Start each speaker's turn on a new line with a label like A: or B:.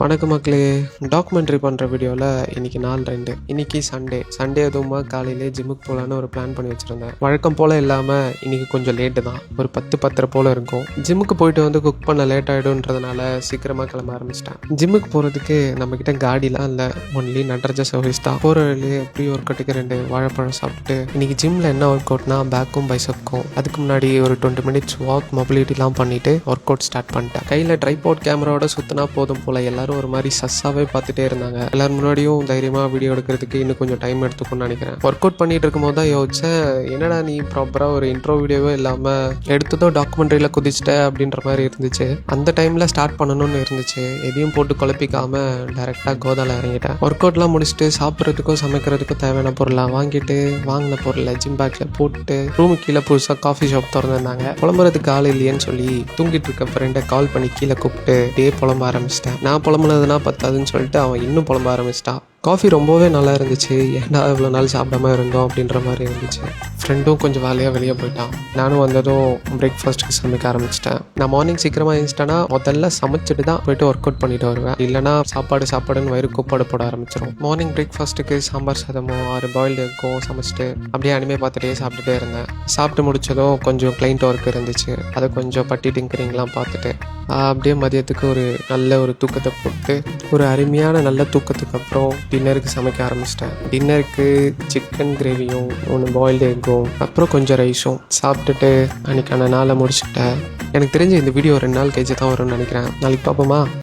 A: வணக்கம் மக்களே. டாக்குமெண்ட்ரி பண்ணுற வீடியோவில் இன்றைக்கி நாள் 2 இன்றைக்கி சண்டே அதுவுமா காலையிலே ஜிம்முக்கு போகலான்னு ஒரு பிளான் பண்ணி வச்சுருந்தேன். வழக்கம் போல் இல்லாமல் இன்றைக்கி கொஞ்சம் லேட்டு தான், ஒரு 10-10:30 போல் இருக்கும். ஜிம்முக்கு போயிட்டு வந்து குக் பண்ண லேட் ஆகிடும்ன்றதுனால சீக்கிரமாக கிளம்ப ஆரம்பிச்சிட்டேன். ஜிம்முக்கு போகிறதுக்கு நம்மக்கிட்ட காடிலாம் இல்லை, ஒன்லி நடராஜா சர்வீஸ் தான். போகிற வழியே எப்படி ஒர்க் அவுட்டுக்கு 2 வாழைப்பழம் சாப்பிட்டு இன்றைக்கி ஜிம்மில் என்ன ஒர்க் அவுட்னா பேக்கும் பைசப்க்கும். அதுக்கு முன்னாடி ஒரு 20 மினிட்ஸ் வாக் மொபிலிட்டிலாம் பண்ணிவிட்டு ஒர்க் அவுட் ஸ்டார்ட் பண்ணிட்டேன். கையில் ட்ரைபாட் கேமராவோட சுற்றினா போதும் போல் எல்லாரும் ஒரு மாதிரி சஸ்ஸாவே பார்த்துட்டே இருந்தாங்க. எல்லாரும் முன்னாடியும் தைரியமாக வீடியோ எடுக்கிறதுக்கு இன்னும் கொஞ்சம் டைம் எடுத்துக்கும்னு நினைக்கிறேன். ஒர்க் அவுட் பண்ணிட்டு இருக்கும் போது தான் யோசிச்சேன், என்னடா நீ ப்ராப்பராக ஒரு இன்ட்ரோ வீடியோவே இல்லாமல் எடுத்ததோ டாக்குமெண்ட்ரியில் குதிச்சிட்ட அப்படின்ற மாதிரி இருந்துச்சு. அந்த டைமில் ஸ்டார்ட் பண்ணணும்னு இருந்துச்சு. எதையும் போட்டு குழப்பிக்காமல் டேரெக்டாக கோதாவில் இறங்கிட்டேன். ஒர்க் அவுட்லாம் முடிச்சுட்டு சாப்பிட்றதுக்கும் சமைக்கிறதுக்கும் தேவையான பொருளாக வாங்கிட்டு வாங்கின பொருளை ஜிம் பேக்கில் போட்டு ரூமுக்கு கீழே புதுசாக காஃபி ஷாப் திறந்துருந்தாங்க. புலம்புறதுக்கு ஆள் இல்லையேன்னு சொல்லி தூங்கிட்டு இருக்க ஃப்ரெண்டை கால் பண்ணி கீழே கூப்பிட்டு டே புலம்ப ஆரம்பிச்சிட்டேன். நான் புலம்புனதுனா பத்தாதுன்னு சொல்லிட்டு அவன் இன்னும் புலம்ப ஆரம்பிச்சிட்டான். காஃபி ரொம்பவே நல்லா இருந்துச்சு. ஏன்டா இவ்வளோ நாள் சாப்பிடாம இருந்தோம் அப்படின்ற மாதிரி இருந்துச்சு. ஃப்ரெண்டும் கொஞ்சம் வேலையாக வெளியே போயிட்டான். நானும் வந்ததும் பிரேக்ஃபாஸ்ட்டுக்கு சமைக்க ஆரம்பிச்சிட்டேன். நான் மார்னிங் சீக்கிரமாக எழுந்துட்டேன்னா முதல்ல சமைச்சிட்டு தான் போய்ட்டு ஒர்க் அவுட் பண்ணிட்டு வருவேன். இல்லைனா சாப்பாடுன்னு வயிறு கூப்பாடு போட ஆரம்பிச்சிடும். மார்னிங் பிரேக்ஃபாஸ்ட்டுக்கு சாம்பார் சாதமோ 6 பாயில்டு எக்கும் சமைச்சிட்டு அப்படியே அனிமே பார்த்துட்டே சாப்பிட்டுட்டே இருந்தேன். சாப்பிட்டு முடிச்சதும் கொஞ்சம் கிளைண்ட் ஒர்க் இருந்துச்சு, அதை கொஞ்சம் பட்டி டிங்கரிங்லாம் பார்த்துட்டு அப்படியே மதியத்துக்கு ஒரு நல்ல ஒரு தூக்கத்தை போட்டு ஒரு அருமையான நல்ல தூக்கத்துக்கு அப்புறம் டின்னருக்கு சமைக்க ஆரம்பிச்சிட்டேன். டின்னருக்கு சிக்கன் கிரேவியும் 1 பாயில்டு எக்கும் அப்புறம் கொஞ்சம் ரைஸும் சாப்பிட்டுட்டு அன்றைக்கான நாளை முடிச்சுக்கிட்டேன். எனக்கு தெரிஞ்சு இந்த வீடியோ 2 நாள் கழிச்சு தான் வரும்னு நினைக்கிறேன். நாளைக்கு பார்ப்போமா?